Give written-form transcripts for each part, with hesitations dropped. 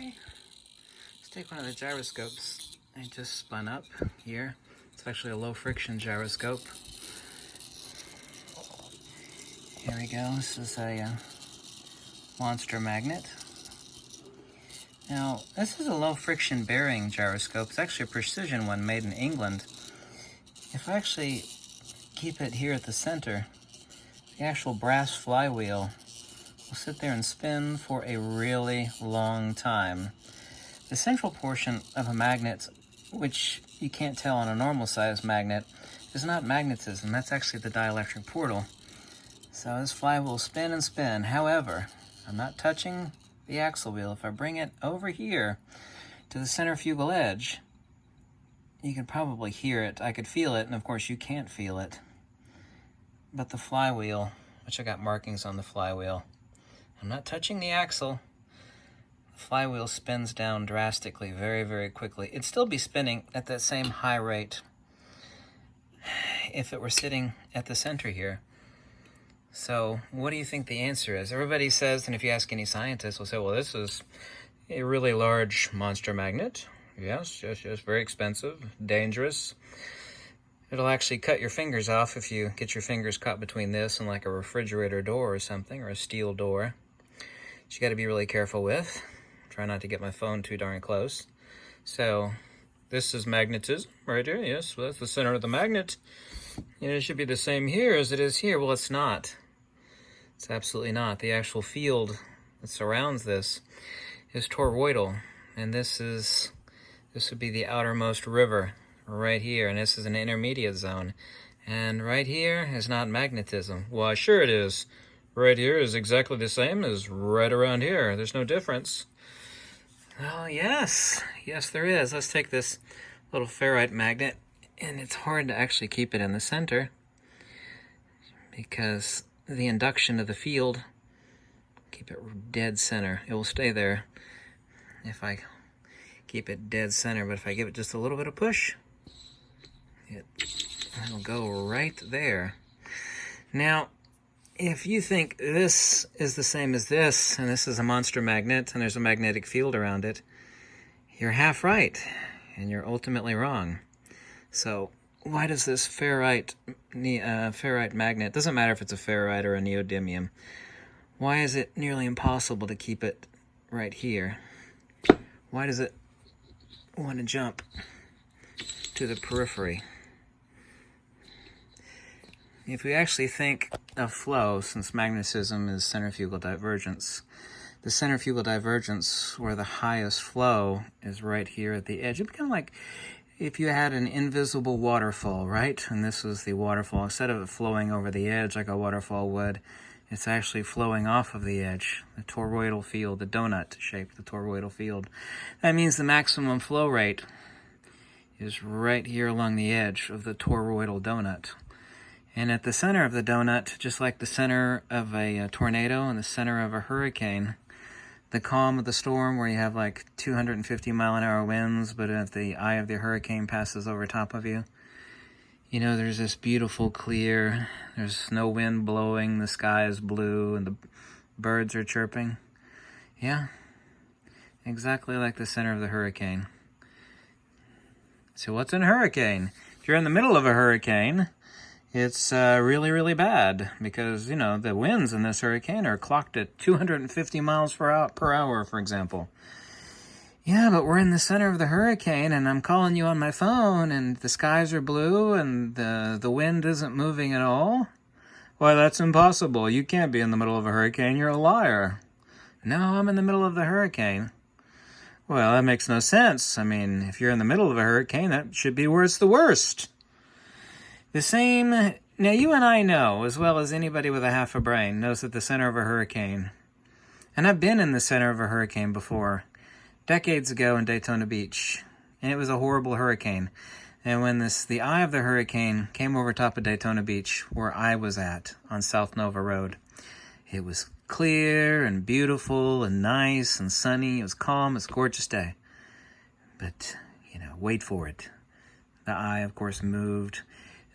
Okay, let's take one of the gyroscopes I just spun up here. It's actually a low friction gyroscope. Here we go. This is a monster magnet. Now, this is a low friction bearing gyroscope. It's actually a precision one made in England. If I actually keep it here at the center, the actual brass flywheel will sit there and spin for a really long time. The central portion of a magnet, which you can't tell on a normal size magnet, is not magnetism. That's actually the dielectric portal. So this flywheel will spin and spin. However, I'm not touching the axle wheel. If I bring it over here to the centrifugal edge, you can probably hear it. I could feel it, and of course you can't feel it. But the flywheel, which I got markings on the flywheel, I'm not touching the axle. The flywheel spins down drastically, very, very quickly. It'd still be spinning at that same high rate if it were sitting at the center here. So what do you think the answer is? Everybody says, and if you ask any scientist, will say, well, this is a really large monster magnet. Yes, very expensive, dangerous. It'll actually cut your fingers off if you get your fingers caught between this and like a refrigerator door or something, or a steel door. You got to be really careful with. Try not to get my phone too darn close. So this is magnetism right here. Yes, well, that's the center of the magnet. And it should be the same here as it is here. Well, it's not. It's absolutely not. The actual field that surrounds this is toroidal, and this would be the outermost river right here, and this is an intermediate zone. And right here is not magnetism. Why, sure it is. Right here is exactly the same as right around here. There's no difference. Oh, yes. Yes, there is. Let's take this little ferrite magnet, and it's hard to actually keep it in the center because the induction of the field, keep it dead center. It will stay there if I keep it dead center, but if I give it just a little bit of push, it'll go right there. Now, if you think this is the same as this, and this is a monster magnet, and there's a magnetic field around it, you're half right, and you're ultimately wrong. So why does this ferrite magnet, doesn't matter if it's a ferrite or a neodymium, why is it nearly impossible to keep it right here? Why does it want to jump to the periphery? If we actually think of flow, since magnetism is centrifugal divergence, the centrifugal divergence where the highest flow is right here at the edge. It'd be kind of like if you had an invisible waterfall, right? And this is the waterfall. Instead of it flowing over the edge like a waterfall would, it's actually flowing off of the edge, the toroidal field, the donut shape, the toroidal field. That means the maximum flow rate is right here along the edge of the toroidal donut. And at the center of the donut, just like the center of a tornado and the center of a hurricane, the calm of the storm where you have like 250 mile an hour winds, but at the eye of the hurricane passes over top of you, you know, there's this beautiful clear, there's no wind blowing, the sky is blue, and the birds are chirping. Yeah, exactly like the center of the hurricane. So what's in a hurricane? If you're in the middle of a hurricane, it's really, really bad because, you know, the winds in this hurricane are clocked at 250 miles per hour, for example. Yeah, but we're in the center of the hurricane, and I'm calling you on my phone, and the skies are blue, and the wind isn't moving at all. Why, that's impossible. You can't be in the middle of a hurricane. You're a liar. No, I'm in the middle of the hurricane. Well, that makes no sense. I mean, if you're in the middle of a hurricane, that should be where it's the worst. The same, now you and I know, as well as anybody with a half a brain, knows that the center of a hurricane, and I've been in the center of a hurricane before, decades ago in Daytona Beach, and it was a horrible hurricane. And when the eye of the hurricane came over top of Daytona Beach, where I was at, on South Nova Road, it was clear and beautiful and nice and sunny. It was calm. It was a gorgeous day. But, you know, wait for it. The eye, of course, moved.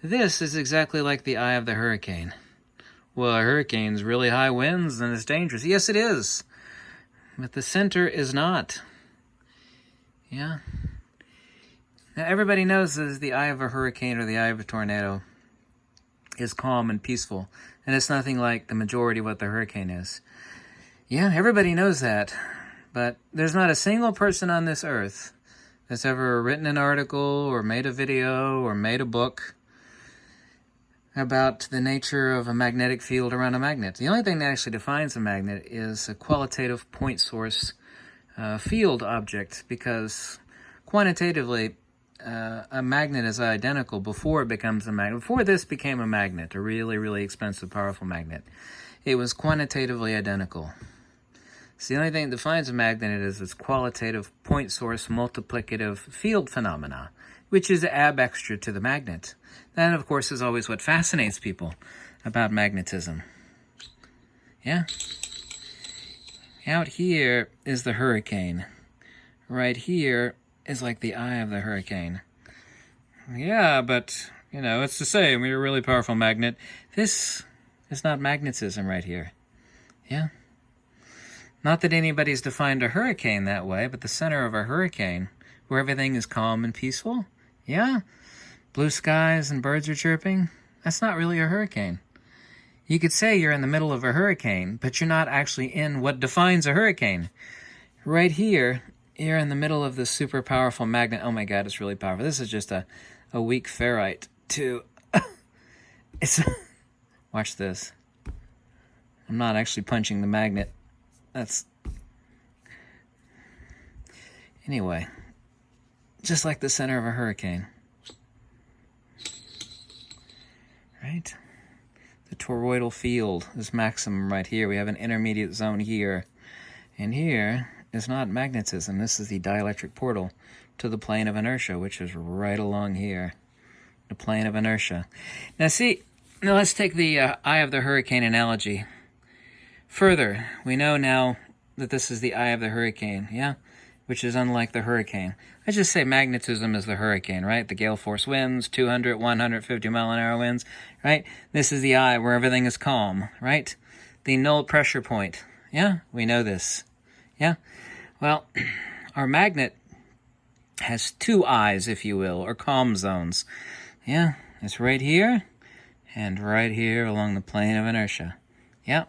This is exactly like the eye of the hurricane. Well, a hurricane's really high winds and it's dangerous. Yes, it is. But the center is not. Yeah. Now, everybody knows that the eye of a hurricane or the eye of a tornado is calm and peaceful, and it's nothing like the majority of what the hurricane is. Yeah, everybody knows that, but there's not a single person on this earth that's ever written an article or made a video or made a book about the nature of a magnetic field around a magnet. The only thing that actually defines a magnet is a qualitative point source field object, because quantitatively a magnet is identical before it becomes a magnet. Before this became a magnet, a really, really expensive, powerful magnet, it was quantitatively identical. So the only thing that defines a magnet is its qualitative point source multiplicative field phenomena, which is ab extra to the magnet. That, of course, is always what fascinates people about magnetism. Yeah? Out here is the hurricane. Right here is like the eye of the hurricane. Yeah, but, you know, it's the same. We're a really powerful magnet. This is not magnetism right here. Yeah? Not that anybody's defined a hurricane that way, but the center of a hurricane, where everything is calm and peaceful, yeah? Blue skies and birds are chirping, that's not really a hurricane. You could say you're in the middle of a hurricane, but you're not actually in what defines a hurricane. Right here, you're in the middle of this super powerful magnet. Oh my God, it's really powerful. This is just a weak ferrite to... it's... Watch this. I'm not actually punching the magnet. That's... Anyway, just like the center of a hurricane. Right? The toroidal field is maximum right here. We have an intermediate zone here. And here is not magnetism. This is the dielectric portal to the plane of inertia, which is right along here. The plane of inertia. Now let's take the eye of the hurricane analogy further. We know now that this is the eye of the hurricane, yeah? Which is unlike the hurricane. I just say magnetism is the hurricane, right? The gale force winds, 200, 150 mile an hour winds, right? This is the eye where everything is calm, right? The null pressure point, yeah? We know this, yeah? Well, our magnet has two eyes, if you will, or calm zones, yeah? It's right here and right here along the plane of inertia, yeah?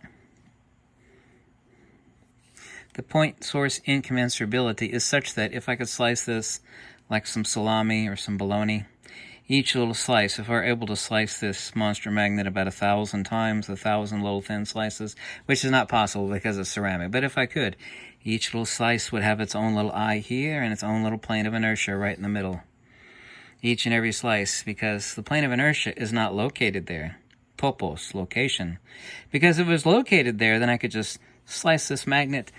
The point source incommensurability is such that if I could slice this like some salami or some bologna, each little slice, if I were able to slice this monster magnet about 1,000 times, 1,000 little thin slices, which is not possible because it's ceramic, but if I could, each little slice would have its own little eye here and its own little plane of inertia right in the middle. Each and every slice, because the plane of inertia is not located there. Topos, location. Because if it was located there, then I could just slice this magnet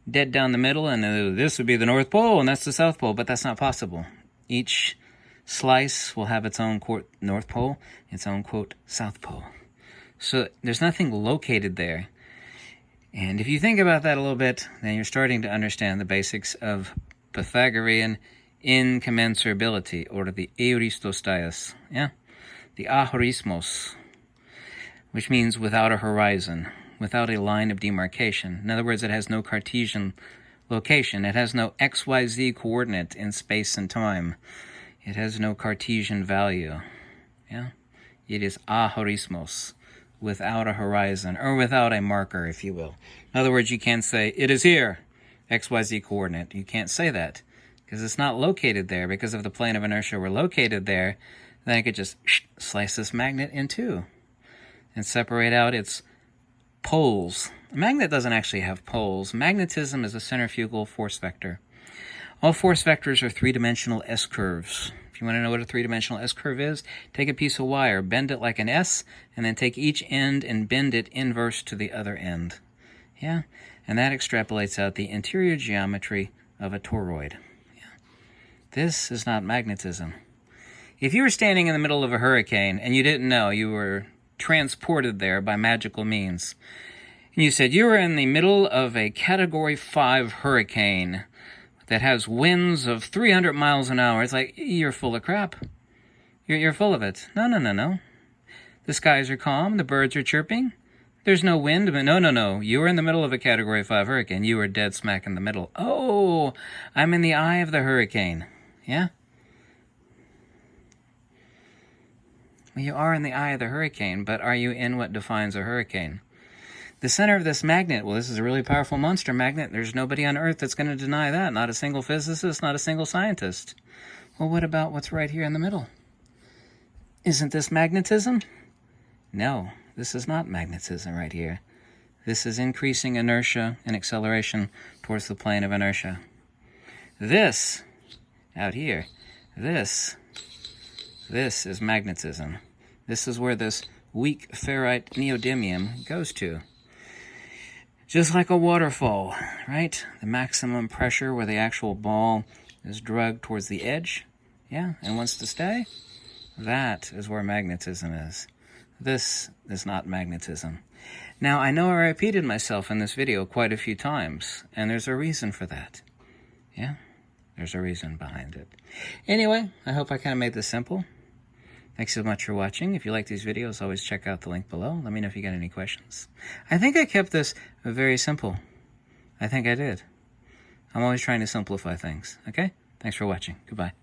dead down the middle, and this would be the North Pole, and that's the South Pole, but that's not possible. Each slice will have its own, quote, North Pole, its own, quote, South Pole. So there's nothing located there. And if you think about that a little bit, then you're starting to understand the basics of Pythagorean incommensurability, or the euristostaias, yeah? The ahorismos, which means without a horizon, without a line of demarcation. In other words, it has no Cartesian location. It has no XYZ coordinate in space and time. It has no Cartesian value. Yeah? It is ahorismos, without a horizon, or without a marker, if you will. In other words, you can't say, it is here, XYZ coordinate. You can't say that, because it's not located there, because if the plane of inertia were located there, then I could just slice this magnet in two and separate out its poles. A magnet doesn't actually have poles. Magnetism is a centrifugal force vector. All force vectors are three-dimensional S-curves. If you want to know what a three-dimensional S-curve is, take a piece of wire, bend it like an S, and then take each end and bend it inverse to the other end. Yeah? And that extrapolates out the interior geometry of a toroid. Yeah. This is not magnetism. If you were standing in the middle of a hurricane and you didn't know, you were transported there by magical means, and you said you were in the middle of a Category 5 hurricane that has winds of 300 miles an hour, it's like, you're full of crap. You're full of it. No. The skies are calm, the birds are chirping, There's no wind, but no. You were in the middle of a Category 5 hurricane. You were dead smack in the middle. Oh, I'm in the eye of the hurricane. Yeah? Well, you are in the eye of the hurricane, but are you in what defines a hurricane? The center of this magnet, well, this is a really powerful monster magnet. There's nobody on Earth that's going to deny that. Not a single physicist, not a single scientist. Well, what about what's right here in the middle? Isn't this magnetism? No, this is not magnetism right here. This is increasing inertia and acceleration towards the plane of inertia. This, out here, this is magnetism. This is where this weak ferrite neodymium goes to. Just like a waterfall, right? The maximum pressure where the actual ball is dragged towards the edge, yeah, and wants to stay. That is where magnetism is. This is not magnetism. Now, I know I repeated myself in this video quite a few times, and there's a reason for that. Yeah, there's a reason behind it. Anyway, I hope I kind of made this simple. Thanks so much for watching. If you like these videos, always check out the link below. Let me know if you got any questions. I think I kept this very simple. I think I did. I'm always trying to simplify things, okay? Thanks for watching. Goodbye.